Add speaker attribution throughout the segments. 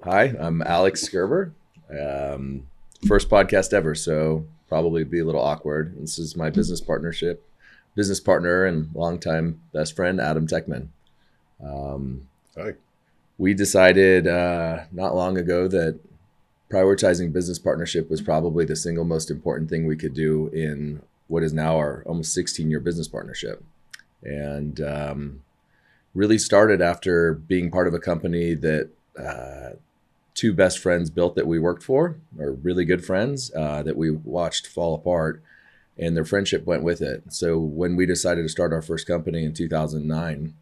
Speaker 1: Hi, I'm Alex Gerber. First podcast ever, so probably be a little awkward. This is my business partner, and longtime best friend, Adam Techman.
Speaker 2: Hi.
Speaker 1: We decided not long ago that prioritizing business partnership was probably the single most important thing we could do in what is now our almost 16-year business partnership. And really started after being part of a company that two best friends built that we worked for, or really good friends that we watched fall apart, and their friendship went with it. So when we decided to start our first company in 2009,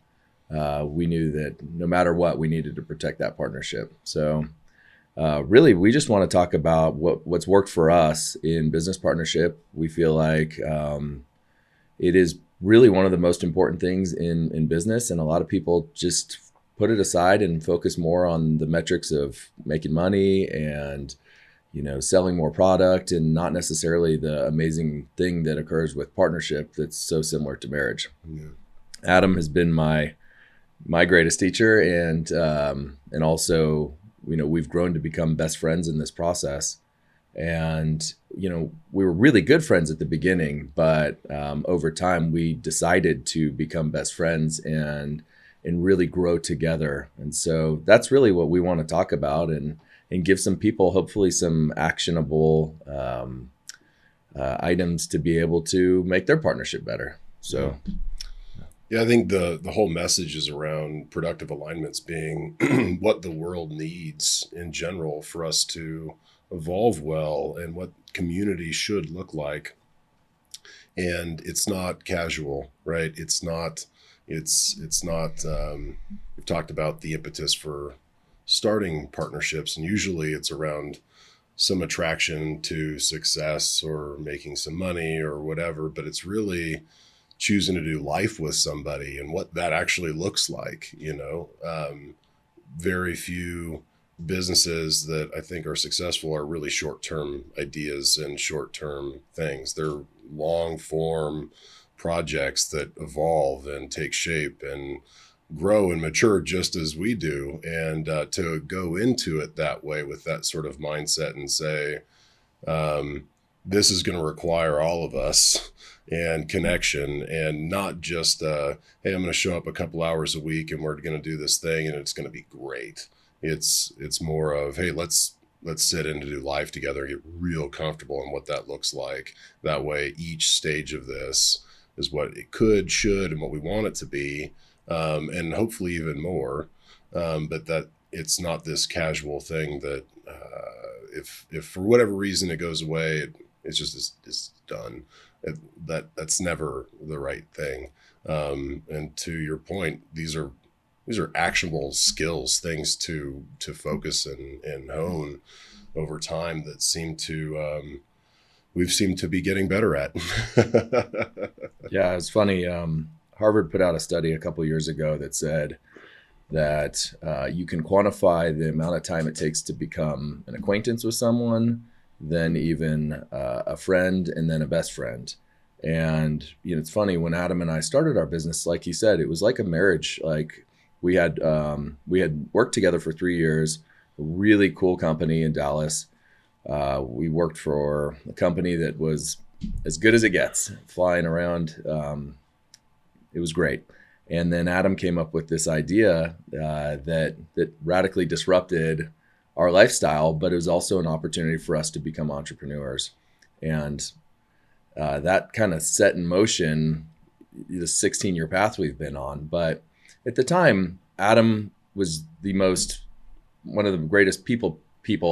Speaker 1: we knew that no matter what, we needed to protect that partnership. So really, we just want to talk about what's worked for us in business partnership. We feel like it is really one of the most important things in business, and a lot of people just put it aside and focus more on the metrics of making money and selling more product, and not necessarily the amazing thing that occurs with partnership that's so similar to marriage.
Speaker 2: Yeah.
Speaker 1: Adam has been my greatest teacher, and also we've grown to become best friends in this process. And we were really good friends at the beginning, but over time we decided to become best friends and really grow together. And so that's really what we want to talk about, and give some people hopefully some actionable items to be able to make their partnership better. So
Speaker 2: Yeah, I think the whole message is around productive alignments being what the world needs in general for us to evolve well, and what community should look like. And it's not casual, right? It's not we've talked about the impetus for starting partnerships, and usually it's around some attraction to success or making some money or whatever, but it's really choosing to do life with somebody and what that actually looks like. Very few businesses that I think are successful are really short-term ideas and short-term things. They're long-form projects that evolve and take shape and grow and mature just as we do. And to go into it that way with that sort of mindset and say, this is going to require all of us and connection, and not just, hey, I'm going to show up a couple hours a week and we're going to do this thing and it's going to be great. It's more of, hey, let's sit in to do life together and get real comfortable in what that looks like. That way, each stage of this is what it could, should, and what we want it to be, and hopefully even more. But that it's not this casual thing that if for whatever reason it goes away, it's just it's done. That's never the right thing. And to your point, these are actionable skills, things to focus and hone over time that we've seemed to be getting better at.
Speaker 1: Yeah, it's funny. Harvard put out a study a couple years ago that said that you can quantify the amount of time it takes to become an acquaintance with someone, then even a friend, and then a best friend. And it's funny, when Adam and I started our business, like he said, it was like a marriage. Like we had worked together for 3 years, a really cool company in Dallas. We worked for a company that was as good as it gets, flying around. It was great. And then Adam came up with this idea that radically disrupted our lifestyle, but it was also an opportunity for us to become entrepreneurs. And that kind of set in motion the 16-year path we've been on. But at the time, Adam was one of the greatest people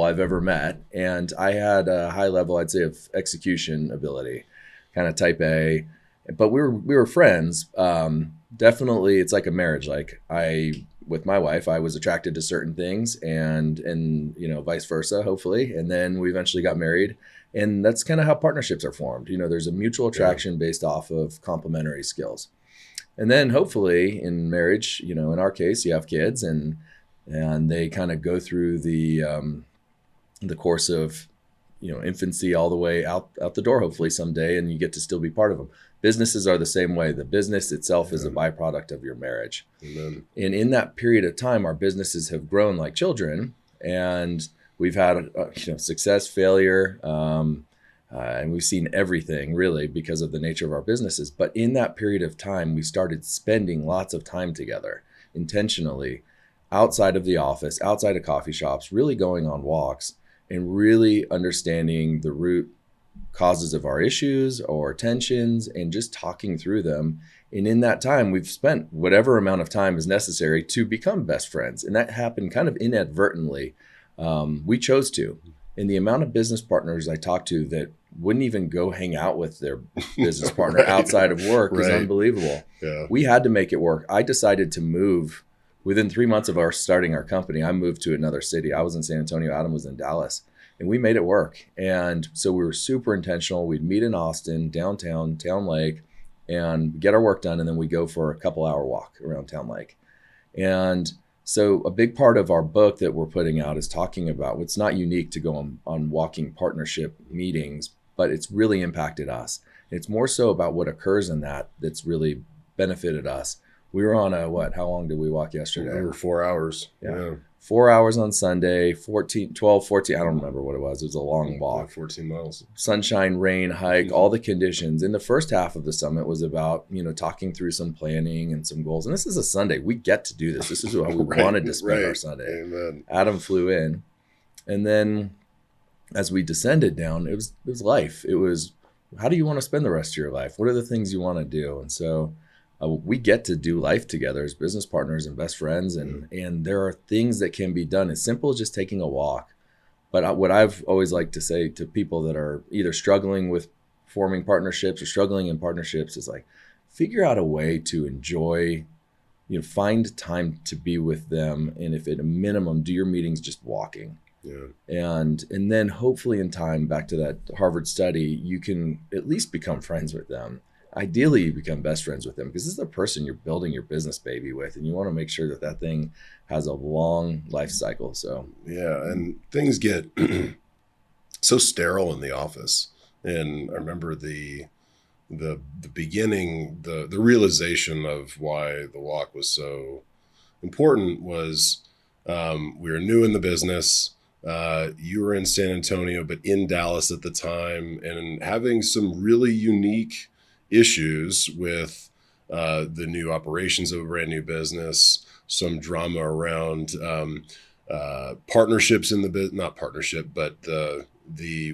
Speaker 1: I've ever met. And I had a high level, I'd say, of execution ability, kind of type A. But we were friends. Definitely, it's like a marriage. Like with my wife, I was attracted to certain things, and vice versa, hopefully. And then we eventually got married, and that's kind of how partnerships are formed. There's a mutual attraction based off of complementary skills. And then hopefully in marriage, in our case, you have kids, and they kind of go through the course of infancy all the way out the door, hopefully someday, and you get to still be part of them. Businesses are the same way. The business itself is a byproduct of your marriage.
Speaker 2: Amen.
Speaker 1: And in that period of time, our businesses have grown like children. And we've had success, failure, and we've seen everything really because of the nature of our businesses. But in that period of time, we started spending lots of time together intentionally, outside of the office, outside of coffee shops, really going on walks and really understanding the root causes of our issues or tensions and just talking through them. And in that time, we've spent whatever amount of time is necessary to become best friends. And that happened kind of inadvertently. We chose to. And the amount of business partners I talked to that wouldn't even go hang out with their business partner
Speaker 2: Right.
Speaker 1: outside of work is
Speaker 2: Right.
Speaker 1: unbelievable.
Speaker 2: Yeah.
Speaker 1: We had to make it work. I decided to move within 3 months of our starting our company. I moved to another city. I was in San Antonio. Adam was in Dallas. And we made it work. And so we were super intentional. We'd meet in Austin, downtown, Town Lake, and get our work done. And then we go for a couple-hour walk around Town Lake. And so a big part of our book that we're putting out is talking about what's not unique to go on walking partnership meetings, but it's really impacted us. It's more so about what occurs in that that's really benefited us. We were on how long did we walk yesterday?
Speaker 2: Over 4 hours.
Speaker 1: Yeah. 4 hours on Sunday, 12, 14, I don't remember what it was. It was a long walk.
Speaker 2: 14 miles.
Speaker 1: Sunshine, rain, hike, all the conditions. In the first half of the summit was about, talking through some planning and some goals. And this is a Sunday. We get to do this. This is how we wanted to spend our Sunday.
Speaker 2: Amen.
Speaker 1: Adam flew in. And then as we descended down, it was life. It was, how do you want to spend the rest of your life? What are the things you want to do? And so we get to do life together as business partners and best friends. And there are things that can be done as simple as just taking a walk. But what I've always liked to say to people that are either struggling with forming partnerships or struggling in partnerships is like, figure out a way to enjoy, find time to be with them. And if at a minimum, do your meetings just walking.
Speaker 2: Yeah.
Speaker 1: And then hopefully in time, back to that Harvard study, you can at least become friends with them. Ideally, you become best friends with them because this is the person you're building your business baby with, and you want to make sure that thing has a long life cycle. So
Speaker 2: yeah, and things get so sterile in the office. And I remember the beginning, the realization of why the walk was so important was we were new in the business. You were in San Antonio, but in Dallas at the time, and having some really unique issues with the new operations of a brand new business, some drama around partnerships in the business, not partnership, but the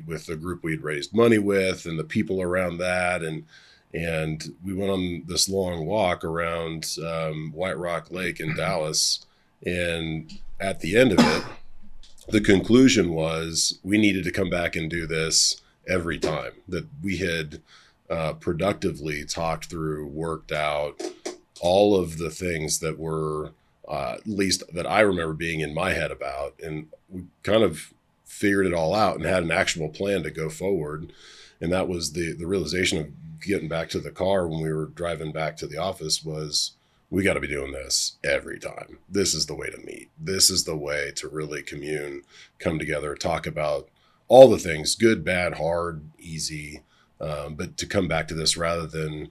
Speaker 2: with the group we'd raised money with and the people around that. And we went on this long walk around White Rock Lake in Dallas. And at the end of it, the conclusion was we needed to come back and do this every time, that we had productively talked through, worked out all of the things that were, at least that I remember being in my head about. And we kind of figured it all out and had an actual plan to go forward. And that was the realization of getting back to the car when we were driving back to the office was, we got to be doing this every time. This is the way to meet. This is the way to really commune, come together, talk about all the things, good, bad, hard, easy, but to come back to this rather than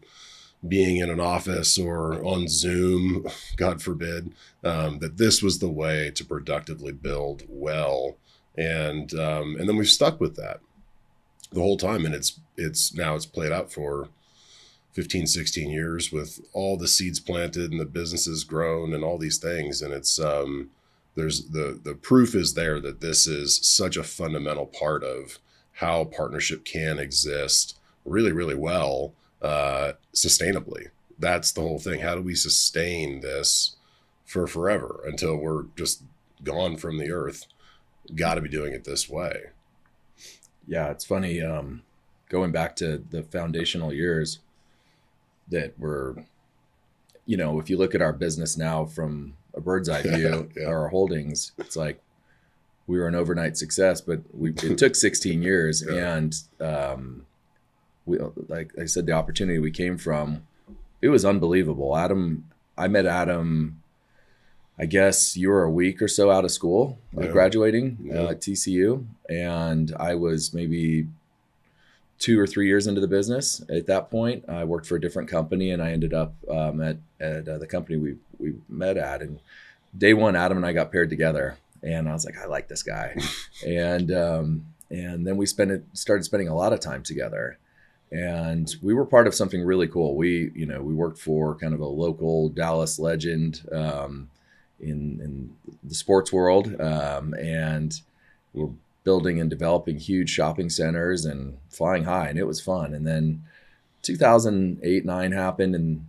Speaker 2: being in an office or on Zoom, God forbid, that this was the way to productively build well. And then we've stuck with that the whole time. And it's played out for 15, 16 years with all the seeds planted and the businesses grown and all these things. And it's, there's the proof is there that this is such a fundamental part of how partnership can exist really, really well, sustainably. That's the whole thing. How do we sustain this for forever until we're just gone from the earth? Got to be doing it this way.
Speaker 1: Yeah, it's funny. Going back to the foundational years that were, if you look at our business now from a bird's eye view,
Speaker 2: Yeah.
Speaker 1: our holdings, it's like we were an overnight success, but it took 16 years.
Speaker 2: Yeah.
Speaker 1: And we, like I said, the opportunity we came from, it was unbelievable. I met Adam, I guess you were a week or so out of school, graduating at TCU. And I was maybe 2 or 3 years into the business. At that point, I worked for a different company, and I ended up at the company we met at. And day one, Adam and I got paired together. And I was like, I like this guy. And then we started spending a lot of time together. And we were part of something really cool. We worked for kind of a local Dallas legend in the sports world. And we're building and developing huge shopping centers and flying high, and it was fun. And then 2008-9 happened, and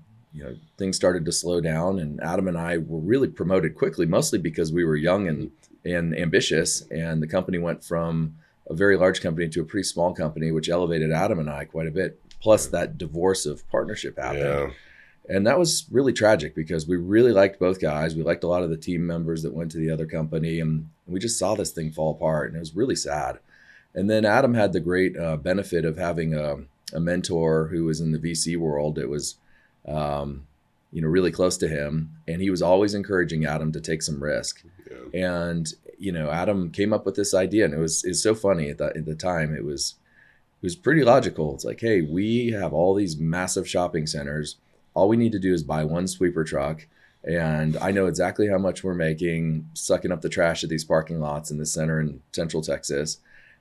Speaker 1: things started to slow down, and Adam and I were really promoted quickly, mostly because we were young and ambitious, and the company went from a very large company to a pretty small company, which elevated Adam and I quite a bit. Plus that divorce of partnership happened. Yeah. And that was really tragic because we really liked both guys. We liked a lot of the team members that went to the other company, and we just saw this thing fall apart, and it was really sad. And then Adam had the great benefit of having a mentor who was in the VC world that was, really close to him, and he was always encouraging Adam to take some risk. Yeah. And Adam came up with this idea, and it was so funny at the time. It was pretty logical. It's like, hey, we have all these massive shopping centers. All we need to do is buy one sweeper truck, and I know exactly how much we're making sucking up the trash at these parking lots in the center in Central Texas,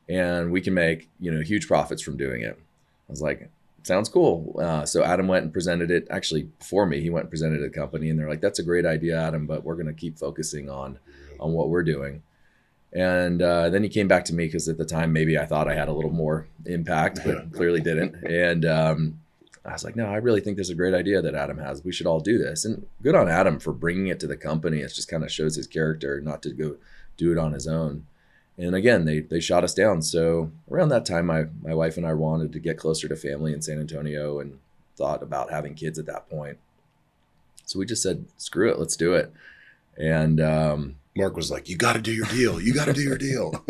Speaker 1: and we can make huge profits from doing it. I was like, sounds cool. So Adam went and presented it. Actually, before me, he went and presented it to the company, and they're like, that's a great idea, Adam, but we're going to keep focusing on what we're doing. And then he came back to me because at the time maybe I thought I had a little more impact, but clearly didn't. And I was like, no, I really think there's a great idea that Adam has. We should all do this. And good on Adam for bringing it to the company. It just kind of shows his character not to go do it on his own. And again, they shot us down. So around that time, my wife and I wanted to get closer to family in San Antonio and thought about having kids at that point. So we just said, screw it, let's do it. And
Speaker 2: Mark was like, you got to do your deal. You got to do your deal.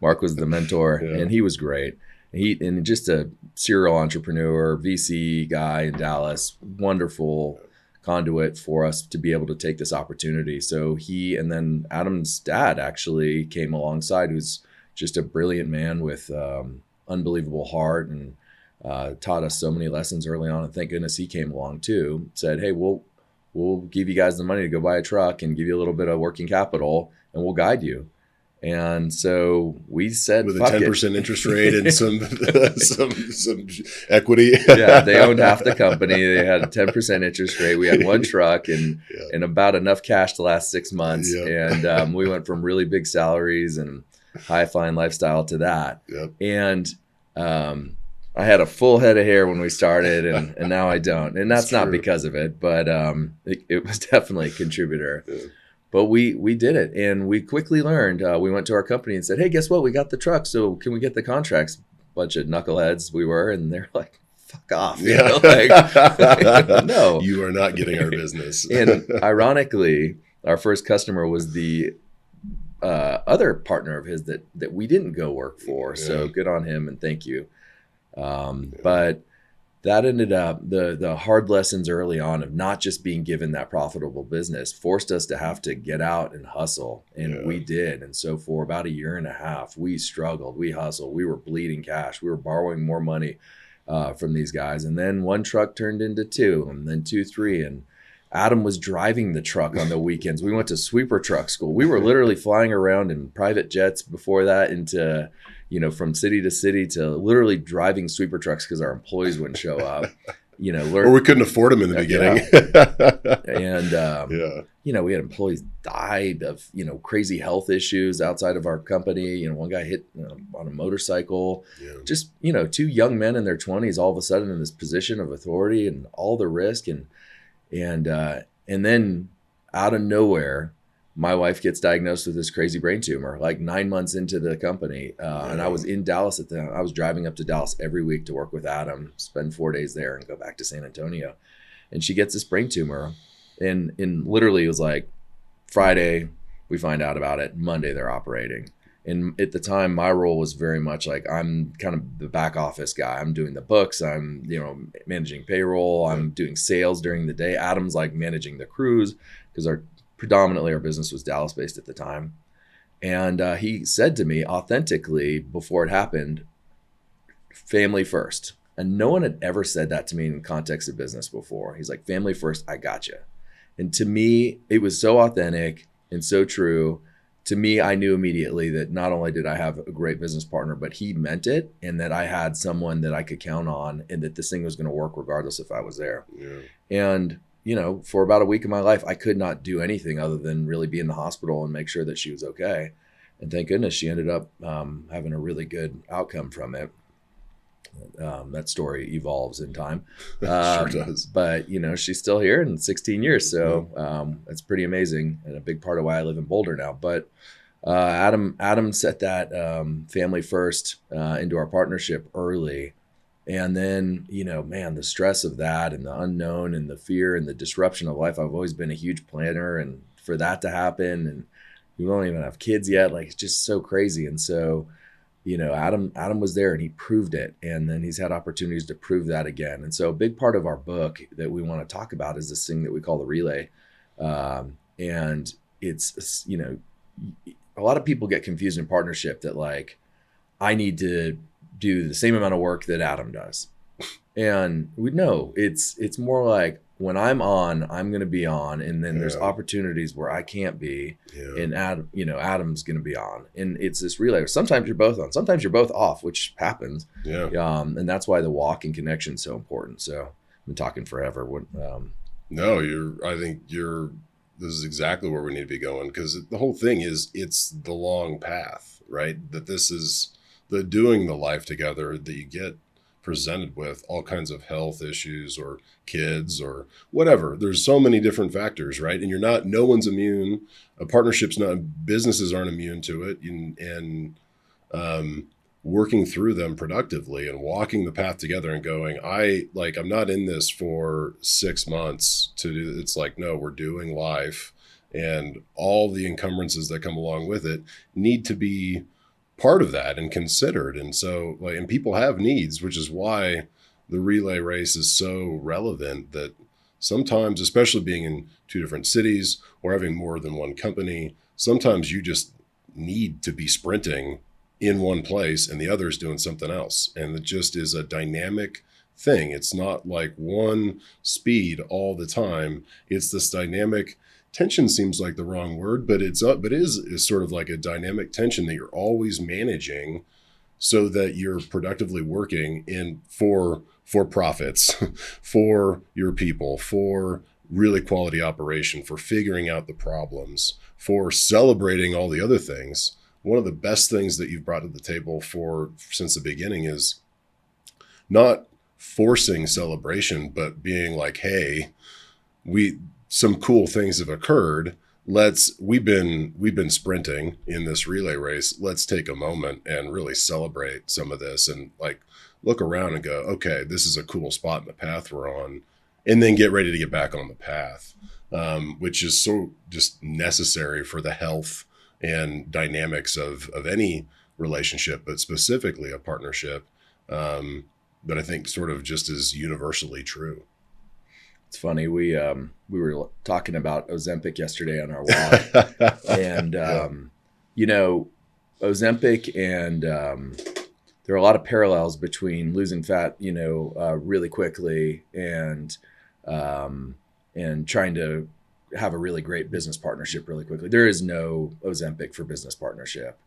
Speaker 1: Mark was the mentor, and he was great. And just a serial entrepreneur, VC guy in Dallas, wonderful conduit for us to be able to take this opportunity. So he, and then Adam's dad actually came alongside, who's just a brilliant man with unbelievable heart, and taught us so many lessons early on. And thank goodness he came along too. Said, hey, we'll give you guys the money to go buy a truck and give you a little bit of working capital, and we'll guide you. And so we said,
Speaker 2: with a 10% interest rate and some equity.
Speaker 1: Yeah, they owned half the company. They had a 10% interest rate. We had one truck and about enough cash to last 6 months. Yep. And we went from really big salaries and high flying lifestyle to that. Yep. And I had a full head of hair when we started, and now I don't. And that's not because of it, but it was definitely a contributor. Yeah. But we did it, and we quickly learned. We went to our company and said, hey, guess what? We got the truck, so can we get the contracts? Bunch of knuckleheads we were, and they're like, fuck off.
Speaker 2: Yeah. No. You are not getting our business.
Speaker 1: And ironically, our first customer was the other partner of his that we didn't go work for. Yeah. So good on him, and thank you. But that ended up, the hard lessons early on of not just being given that profitable business forced us to have to get out and hustle. And we did. And so for about 1.5 years, we struggled, we hustled, we were bleeding cash. We were borrowing more money from these guys. And then one truck turned into 2, and then 2, 3. And Adam was driving the truck on the weekends. We went to sweeper truck school. We were literally flying around in private jets before that into, from city to city, to literally driving sweeper trucks because our employees wouldn't show up.
Speaker 2: Or we couldn't afford them in the beginning.
Speaker 1: And, we had employees died of, crazy health issues outside of our company. One guy hit on a motorcycle. Yeah. Just, 2 young men in their 20s all of a sudden in this position of authority and all the risk. And then out of nowhere, my wife gets diagnosed with this crazy brain tumor, like 9 months into the company. And I was in Dallas at the time. I was driving up to Dallas every week to work with Adam, spend 4 days there and go back to San Antonio. And she gets this brain tumor. And literally it was like Friday, we find out about it. Monday, they're operating. And at the time, my role was very much like, I'm kind of the back office guy. I'm doing the books. I'm, managing payroll. I'm doing sales during the day. Adam's like managing the crews because predominantly our business was Dallas based at the time. And he said to me authentically before it happened, family first. And no one had ever said that to me in the context of business before. He's like, family first, I got you. And to me, it was so authentic and so true to me, I knew immediately that not only did I have a great business partner, but he meant it, and that I had someone that I could count on, and that this thing was going to work regardless if I was there.
Speaker 2: Yeah.
Speaker 1: And, for about a week of my life, I could not do anything other than really be in the hospital and make sure that she was okay. And thank goodness she ended up having a really good outcome from it. That story evolves in time.
Speaker 2: Sure does.
Speaker 1: But, she's still here in 16 years. So it's pretty amazing, and a big part of why I live in Boulder now. But Adam set that family first into our partnership early. And then, man, the stress of that and the unknown and the fear and the disruption of life. I've always been a huge planner, and for that to happen, and we don't even have kids yet. Like, it's just so crazy. And so, Adam was there, and he proved it. And then he's had opportunities to prove that again. And so a big part of our book that we want to talk about is this thing that we call the relay. And it's, a lot of people get confused in partnership that, like, I need to do the same amount of work that Adam does. And we know it's more like, when I'm on, I'm going to be on. And then there's opportunities where I can't be. Yeah. And Adam's going to be on. And it's this relay. Sometimes you're both on, sometimes you're both off, which happens.
Speaker 2: Yeah.
Speaker 1: And that's why the walk and connection is so important. So I've been talking forever.
Speaker 2: No, this is exactly where we need to be going, because the whole thing is, it's the long path, right? That this is the doing the life together, that you get presented with all kinds of health issues or kids or whatever. There's so many different factors, right? And no one's immune. Businesses aren't immune to it. And working through them productively and walking the path together and going, I'm not in this for 6 months to do. It's like, no, we're doing life, and all the encumbrances that come along with it need to be part of that and considered. And so, and people have needs, which is why the relay race is so relevant, that sometimes, especially being in 2 different cities or having more than one company, sometimes you just need to be sprinting in one place and the other is doing something else. And it just is a dynamic thing. It's not like one speed all the time. It's this dynamic tension. Seems like the wrong word, but it is sort of like a dynamic tension that you're always managing, so that you're productively working for profits, for your people, for really quality operation, for figuring out the problems, for celebrating all the other things. One of the best things that you've brought to the table since the beginning is not forcing celebration, but being like, hey, some cool things have occurred. We've been sprinting in this relay race. Let's take a moment and really celebrate some of this, and like look around and go, okay, this is a cool spot in the path we're on, and then get ready to get back on the path, which is so just necessary for the health and dynamics of any relationship, but specifically a partnership, that I think sort of just is universally true.
Speaker 1: It's funny. We were talking about Ozempic yesterday on our walk, and Ozempic and there are a lot of parallels between losing fat, really quickly, and trying to have a really great business partnership really quickly. There is no Ozempic for business partnership.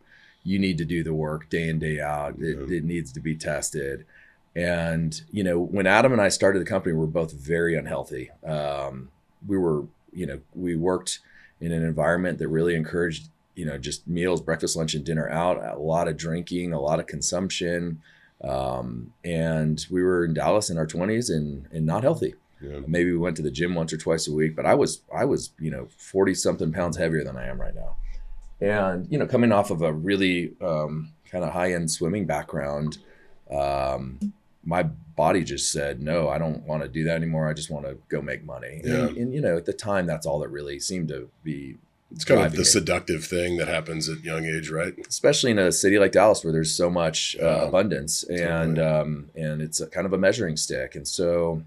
Speaker 1: You need to do the work day in, day out. It needs to be tested. And, when Adam and I started the company, we were both very unhealthy. We worked in an environment that really encouraged, just meals, breakfast, lunch, and dinner out, a lot of drinking, a lot of consumption. And we were in Dallas in our 20s and not healthy. Yeah. Maybe we went to the gym once or twice a week, but I was 40 something pounds heavier than I am right now. And, coming off of a really kind of high end swimming background, my body just said, no, I don't want to do that anymore. I just want to go make money. Yeah. And at the time, that's all that really seemed to be.
Speaker 2: It's kind of the seductive thing that happens at young age, right?
Speaker 1: Especially in a city like Dallas, where there's so much abundance, and it's a kind of a measuring stick. And so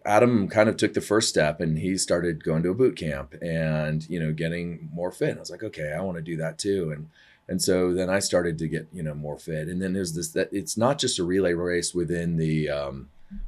Speaker 1: Adam kind of took the first step, and he started going to a boot camp and, getting more fit. And I was like, okay, I want to do that too. And so then I started to get, more fit. And then there's that it's not just a relay race within the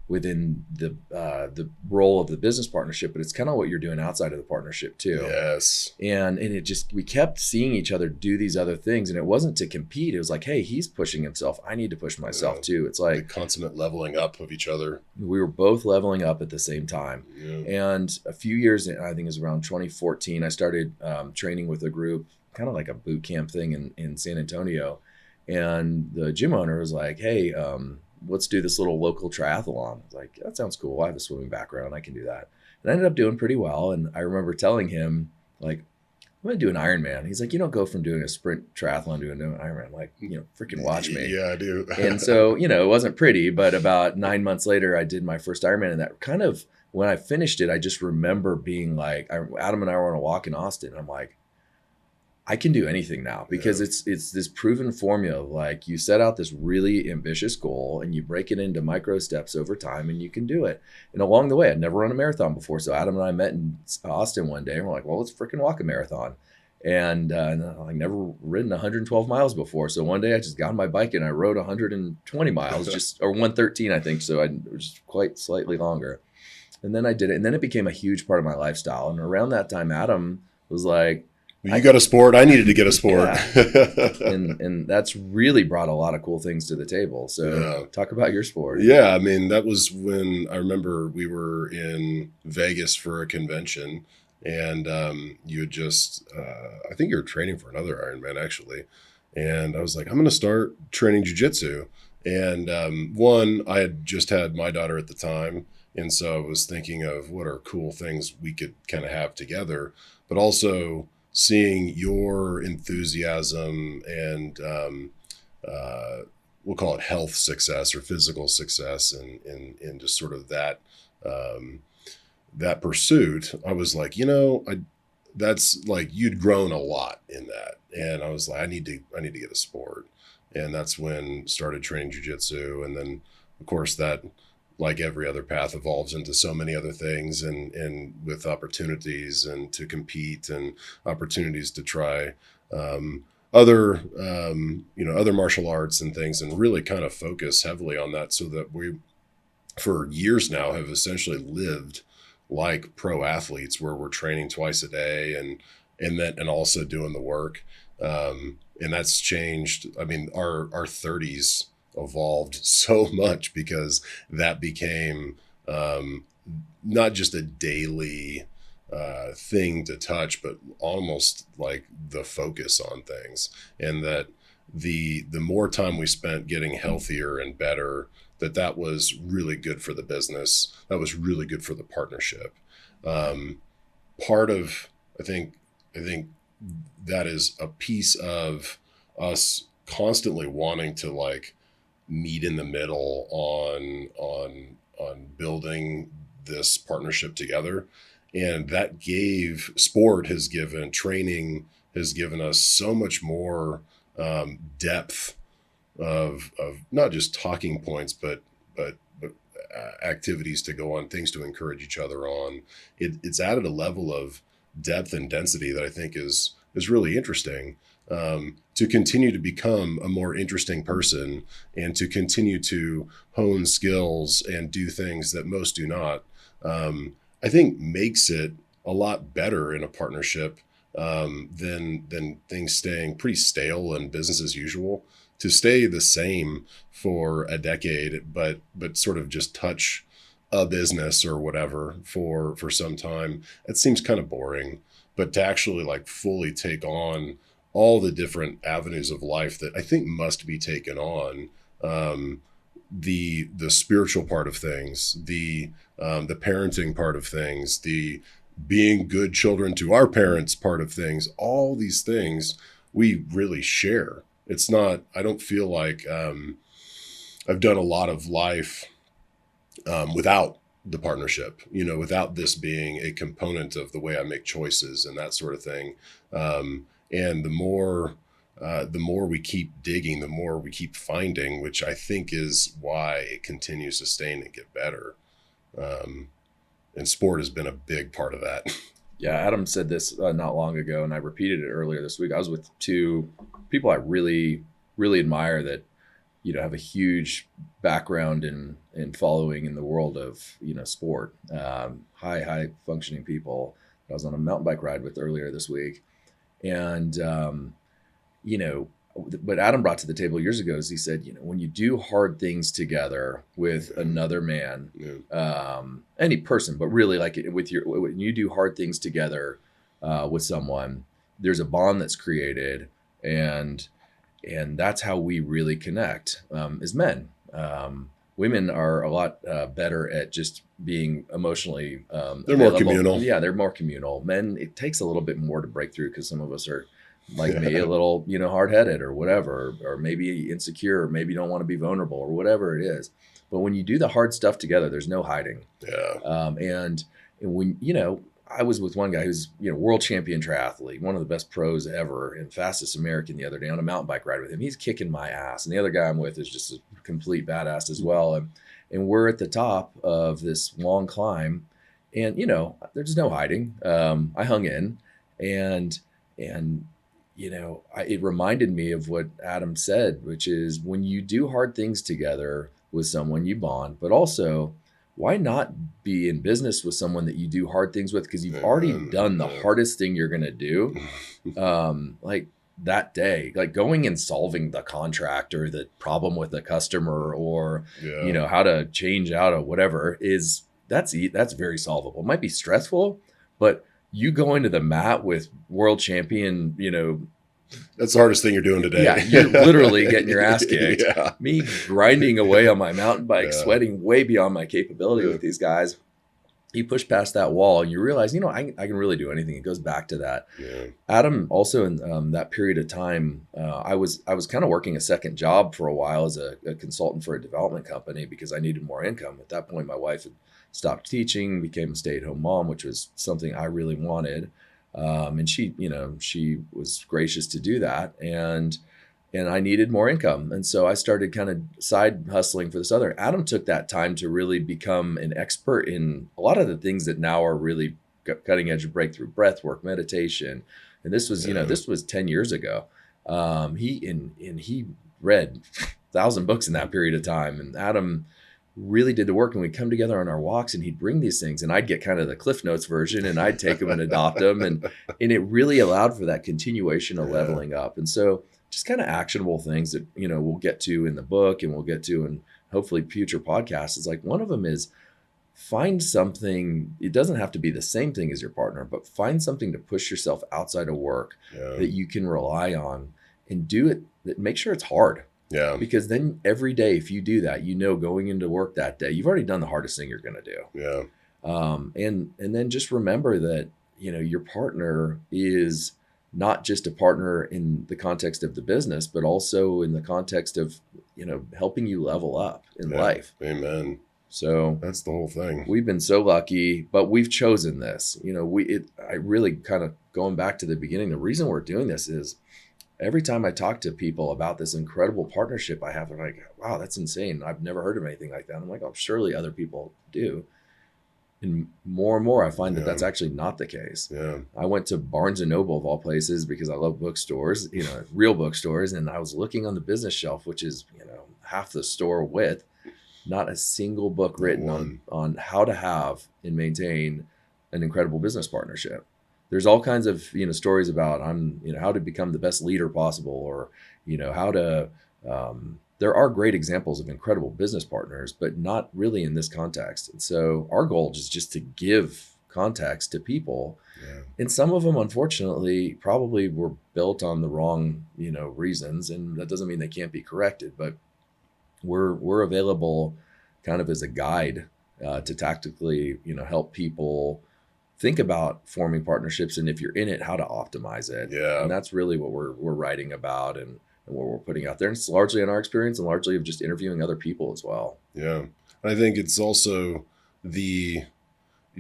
Speaker 1: the role of the business partnership, but it's kind of what you're doing outside of the partnership too.
Speaker 2: Yes.
Speaker 1: And it just, we kept seeing each other do these other things, and it wasn't to compete. It was like, hey, he's pushing himself, I need to push myself too. It's
Speaker 2: The
Speaker 1: like
Speaker 2: consummate leveling up of each other.
Speaker 1: we were both leveling up at the same time.
Speaker 2: Yeah.
Speaker 1: And a few years, I think it was around 2014, I started training with a group, kind of like a boot camp thing in San Antonio. And the gym owner was like, hey, let's do this little local triathlon. I was like, that sounds cool. I have a swimming background. I can do that. And I ended up doing pretty well. And I remember telling him, like, I'm going to do an Ironman. He's like, you don't go from doing a sprint triathlon to an Ironman. I'm like, freaking watch me.
Speaker 2: Yeah, I do.
Speaker 1: And so, it wasn't pretty, but about 9 months later, I did my first Ironman. And that kind of, when I finished it, I just remember being like, Adam and I were on a walk in Austin. I'm like, I can do anything now, because it's this proven formula of like, you set out this really ambitious goal and you break it into micro steps over time and you can do it. And along the way, I'd never run a marathon before. So Adam and I met in Austin one day and we're like, well, let's freaking walk a marathon. And I've never ridden 112 miles before. So one day I just got on my bike and I rode 120 miles, or 113, I think. So it was quite slightly longer. And then I did it. And then it became a huge part of my lifestyle. And around that time, Adam was like,
Speaker 2: you got a sport. I needed to get a sport.
Speaker 1: Yeah. and that's really brought a lot of cool things to the table. So talk about your sport.
Speaker 2: Yeah. I mean, that was when I remember we were in Vegas for a convention, and you had just, I think you were training for another Ironman actually. And I was like, I'm going to start training jujitsu. And one, I had just had my daughter at the time. And so I was thinking of what are cool things we could kind of have together, but also seeing your enthusiasm and we'll call it health success or physical success, and just sort of that that pursuit, I was like, that's like, you'd grown a lot in that, and I was like, I need to get a sport, and that's when started training jiu-jitsu, and then of course that, like every other path, evolves into so many other things, and with opportunities and to compete and opportunities to try other martial arts and things, and really kind of focus heavily on that, so that we, for years now, have essentially lived like pro athletes, where we're training twice a day and also doing the work. And that's changed. I mean, our 30s evolved so much because that became not just a daily thing to touch, but almost like the focus on things. And that the more time we spent getting healthier and better, that was really good for the business. That was really good for the partnership. Part of, I think that is a piece of us constantly wanting to like meet in the middle on building this partnership together. And that training has given us so much more depth of not just talking points, but activities to go on, things to encourage each other on. It's added a level of depth and density that I think is really interesting. To continue to become a more interesting person, and to continue to hone skills and do things that most do not, I think makes it a lot better in a partnership than things staying pretty stale and business as usual. To stay the same for a decade, but sort of just touch a business or whatever for some time, it seems kind of boring. But to actually like fully take on all the different avenues of life that I think must be taken on, the spiritual part of things, the parenting part of things, the being good children to our parents part of things, all these things we really share. It's not, I don't feel like I've done a lot of life without the partnership, without this being a component of the way I make choices and that sort of thing. And the more we keep digging, the more we keep finding, which I think is why it continues to sustain and get better. And sport has been a big part of that.
Speaker 1: Yeah, Adam said this not long ago, and I repeated it earlier this week. I was with two people I really, really admire that have a huge background in following in the world of, sport, high functioning people that I was on a mountain bike ride with earlier this week. And, you know, what Adam brought to the table years ago is he said, when you do hard things together with another man, any person, but really like when you do hard things together with someone, there's a bond that's created, and that's how we really connect as men. Women are a lot better at just being emotionally
Speaker 2: They're more communal.
Speaker 1: Yeah, they're more communal. Men, it takes a little bit more to break through because some of us are like me, a little, hard-headed or whatever, or maybe insecure, or maybe don't want to be vulnerable or whatever it is. But when you do the hard stuff together, there's no hiding.
Speaker 2: Yeah.
Speaker 1: And when, I was with one guy who's, world champion triathlete, one of the best pros ever and fastest American the other day on a mountain bike ride with him. He's kicking my ass. And the other guy I'm with is just a complete badass as well. And we're at the top of this long climb, and, there's no hiding. I hung in, and it reminded me of what Adam said, which is when you do hard things together with someone, you bond, but also why not be in business with someone that you do hard things with? Because you've already done the hardest thing you're going to do. Like that day, like going and solving the contract or the problem with the customer, or, how to change out of whatever that's very solvable. It might be stressful, but you go into the mat with world champion,
Speaker 2: that's the hardest thing you're doing today.
Speaker 1: Yeah, you're literally getting your ass kicked.
Speaker 2: Yeah.
Speaker 1: Me grinding away on my mountain bike, sweating way beyond my capability with these guys. You push past that wall and you realize, I can really do anything. It goes back to that.
Speaker 2: Yeah.
Speaker 1: Adam, also in that period of time, I was kind of working a second job for a while as a consultant for a development company because I needed more income. At that point, my wife had stopped teaching, became a stay-at-home mom, which was something I really wanted. And she was gracious to do that. And I needed more income. And so I started kind of side hustling for this other. Adam took that time to really become an expert in a lot of the things that now are really cutting edge of breakthrough: breath work, meditation. And this was, this was 10 years ago. He read 1,000 books in that period of time. And Adam really did the work, and we'd come together on our walks and he'd bring these things and I'd get kind of the Cliff Notes version and I'd take them and adopt them. And it really allowed for that continuation of leveling up. And so just kind of actionable things that, we'll get to in the book and we'll get to in hopefully future podcasts. Is like, one of them is find something. It doesn't have to be the same thing as your partner, but find something to push yourself outside of work that you can rely on, and do it. Make sure it's hard.
Speaker 2: Yeah.
Speaker 1: Because then every day, if you do that, going into work that day, you've already done the hardest thing you're going to do.
Speaker 2: Yeah.
Speaker 1: And then just remember that, your partner is not just a partner in the context of the business, but also in the context of, helping you level up in life.
Speaker 2: Amen.
Speaker 1: So
Speaker 2: that's the whole thing.
Speaker 1: We've been so lucky, but we've chosen this. I really kind of, going back to the beginning, the reason we're doing this is, every time I talk to people about this incredible partnership I have, they're like, wow, that's insane. I've never heard of anything like that. I'm like, oh, surely other people do. And more I find that that's actually not the case.
Speaker 2: Yeah.
Speaker 1: I went to Barnes and Noble of all places because I love bookstores, real bookstores. And I was looking on the business shelf, which is, half the store width, not a single book written on how to have and maintain an incredible business partnership. There's all kinds of, stories about how to become the best leader possible, or, how to, there are great examples of incredible business partners, but not really in this context. And so our goal is just to give context to people.
Speaker 2: Yeah.
Speaker 1: And some of them, unfortunately, probably were built on the wrong, reasons. And that doesn't mean they can't be corrected, but we're available kind of as a guide to tactically, help people think about forming partnerships, and if you're in it, how to optimize it.
Speaker 2: Yeah.
Speaker 1: And that's really what we're writing about and what we're putting out there. And it's largely in our experience and largely of just interviewing other people as well.
Speaker 2: Yeah. I think it's also the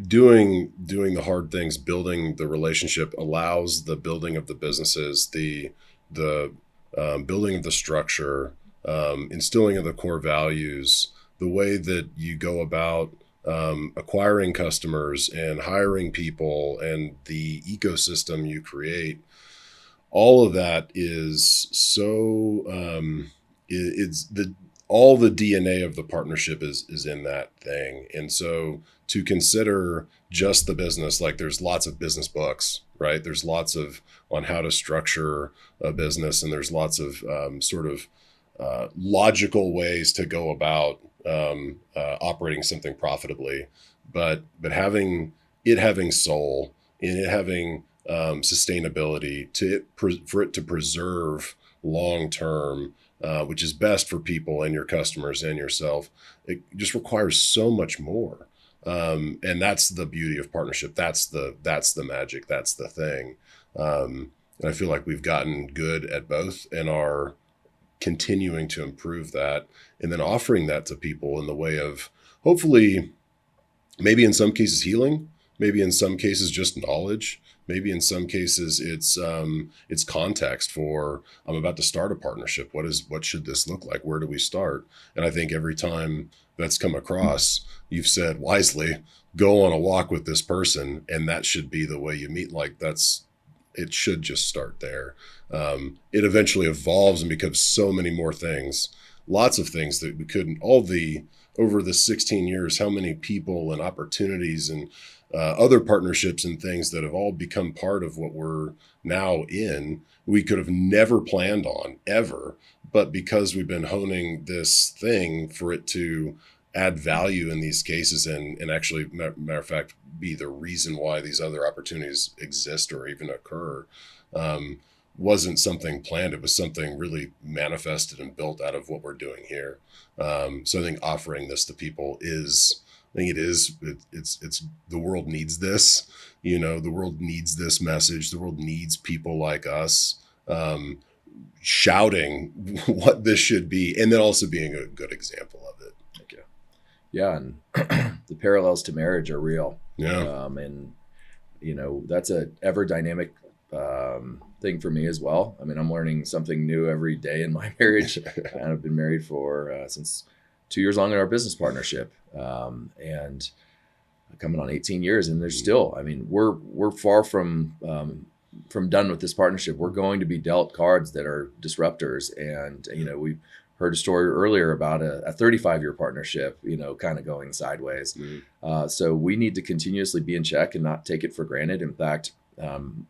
Speaker 2: doing the hard things, building the relationship allows the building of the businesses, the building of the structure, instilling of the core values, the way that you go about acquiring customers and hiring people, and the ecosystem you create. All of that is so it's all the DNA of the partnership is in that thing. And so to consider just the business, like there's lots of business books, right? There's lots of on how to structure a business, and there's lots of sort of logical ways to go about operating something profitably. But having soul, and it having sustainability for it to preserve long term, which is best for people and your customers and yourself, it just requires so much more. And that's the beauty of partnership. That's the magic. That's the thing. And I feel like we've gotten good at both and are continuing to improve that, and then offering that to people in the way of hopefully, maybe in some cases healing, maybe in some cases just knowledge, maybe in some cases it's context for, I'm about to start a partnership. What should this look like? Where do we start? And I think every time that's come across, you've said wisely, go on a walk with this person, and that should be the way you meet. Like it should just start there. It eventually evolves and becomes so many more things, lots of things that we couldn't, over the 16 years, how many people and opportunities and other partnerships and things that have all become part of what we're now in, we could have never planned on ever. But because we've been honing this thing for it to add value in these cases, and actually, matter of fact, be the reason why these other opportunities exist or even occur, wasn't something planned. It was something really manifested and built out of what we're doing here. So I think offering this to people it's the world needs this. The world needs this message. The world needs people like us shouting what this should be, and then also being a good example of it.
Speaker 1: Okay. Yeah, and the parallels to marriage are real.
Speaker 2: Yeah.
Speaker 1: And that's a ever dynamic thing for me as well. I mean, I'm learning something new every day in my marriage. And I've been married for since 2 years long in our business partnership, and coming on 18 years. And there's still, I mean, we're far from done with this partnership. We're going to be dealt cards that are disruptors. And we heard a story earlier about a 35-year partnership, kind of going sideways. Mm-hmm. So we need to continuously be in check and not take it for granted. In fact,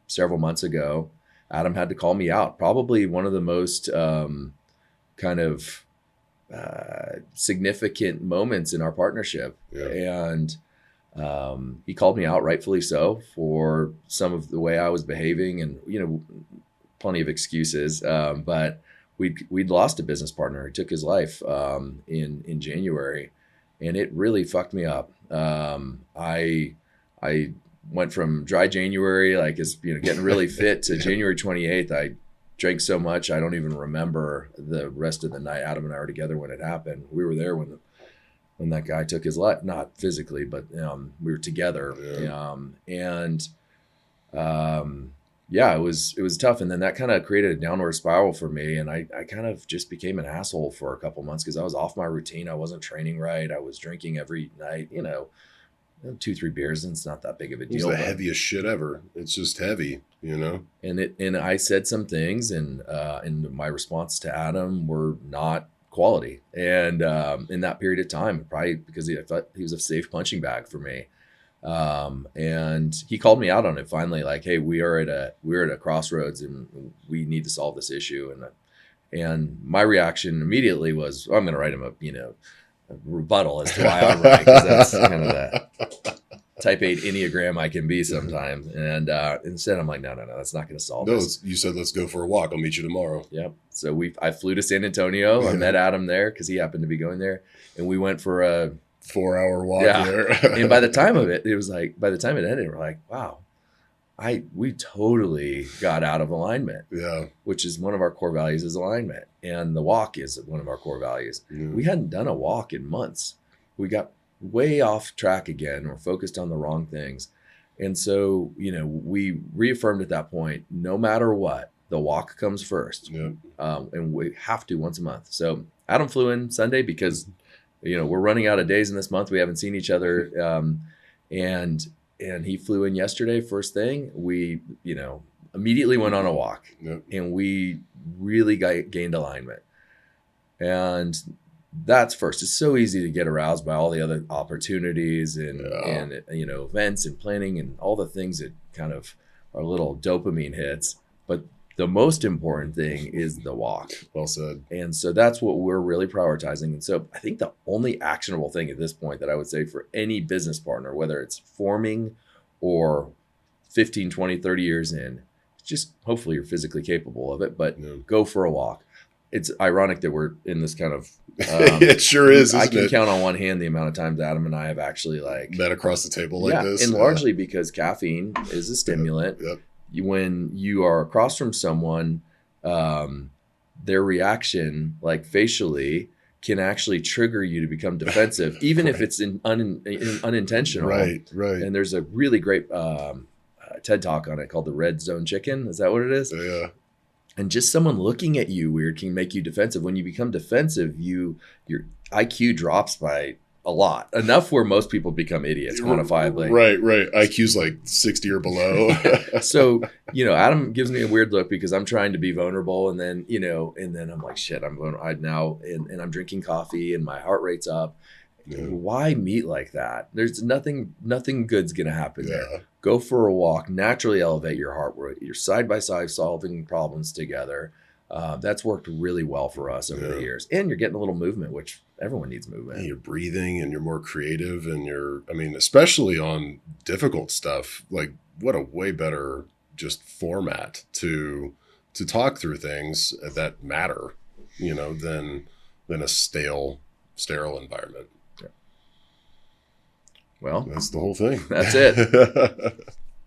Speaker 1: several months ago, Adam had to call me out. Probably one of the most kind of significant moments in our partnership. Yeah. And he called me out, rightfully so, for some of the way I was behaving, and plenty of excuses. But we'd lost a business partner. He took his life in January, and it really fucked me up. I went from dry January, like getting really fit, to January 28th. I drank so much I don't even remember the rest of the night. Adam and I were together when it happened. We were there when that guy took his life, not physically, but we were together. Yeah. It was tough. And then that kind of created a downward spiral for me. And I kind of just became an asshole for a couple months because I was off my routine. I wasn't training right. I was drinking every night, 2-3 beers, and it's not that big of a deal.
Speaker 2: It's the heaviest shit ever. It's just heavy,
Speaker 1: And I said some things, and my response to Adam were not quality. And in that period of time, probably because I thought he was a safe punching bag for me. And he called me out on it finally, like, hey, we're at a crossroads and we need to solve this issue. And my reaction immediately was, I'm going to write him a rebuttal as to why I'm right, because that's kind of the type 8 Enneagram I can be sometimes. And instead I'm like, no, that's not going to solve this.
Speaker 2: You said, let's go for a walk. I'll meet you tomorrow.
Speaker 1: Yep. So I flew to San Antonio. I met Adam there because he happened to be going there. And we went for a
Speaker 2: 4-hour walk there.
Speaker 1: And by the time it ended, we're like, wow, we totally got out of alignment.
Speaker 2: Yeah.
Speaker 1: Which is one of our core values, is alignment. And the walk is one of our core values. We hadn't done a walk in months. We got way off track again. We're focused on the wrong things. And so, we reaffirmed at that point, no matter what, the walk comes first.
Speaker 2: Yeah.
Speaker 1: And we have to once a month. So Adam flew in Sunday because, we're running out of days in this month. We haven't seen each other. And he flew in yesterday, first thing. We, immediately went on a walk.
Speaker 2: Yep.
Speaker 1: And we really gained alignment. And that's first. It's so easy to get aroused by all the other opportunities and, events and planning and all the things that kind of are little dopamine hits. But the most important thing is the walk.
Speaker 2: Well said.
Speaker 1: And so that's what we're really prioritizing. And so I think the only actionable thing at this point that I would say for any business partner, whether it's forming or 15, 20, 30 years in, just hopefully you're physically capable of it, but go for a walk. It's ironic that we're in this kind of
Speaker 2: it sure is.
Speaker 1: I can count on one hand the amount of times Adam and I have actually
Speaker 2: met across the table like this.
Speaker 1: And largely because caffeine is a stimulant.
Speaker 2: Yep.
Speaker 1: When you are across from someone, their reaction, like facially, can actually trigger you to become defensive, even if it's unintentional.
Speaker 2: Right.
Speaker 1: And there's a really great TED Talk on it called the Red Zone Chicken. Is that what it is?
Speaker 2: Yeah.
Speaker 1: And just someone looking at you weird can make you defensive. When you become defensive, your IQ drops by a lot, enough where most people become idiots quantifiably.
Speaker 2: Right. IQ's like 60 or below.
Speaker 1: So, Adam gives me a weird look because I'm trying to be vulnerable. And then, I'm like, shit, I'm vulnerable now. And I'm drinking coffee and my heart rate's up. Yeah. Why meet like that? There's nothing good's going to happen there. Go for a walk, naturally elevate your heart rate. You're side by side solving problems together. That's worked really well for us over the years. And you're getting a little movement, which everyone needs movement.
Speaker 2: And you're breathing and you're more creative and especially on difficult stuff, like what a way better just format to talk through things that matter, than a sterile environment.
Speaker 1: Well,
Speaker 2: that's the whole thing.
Speaker 1: That's it.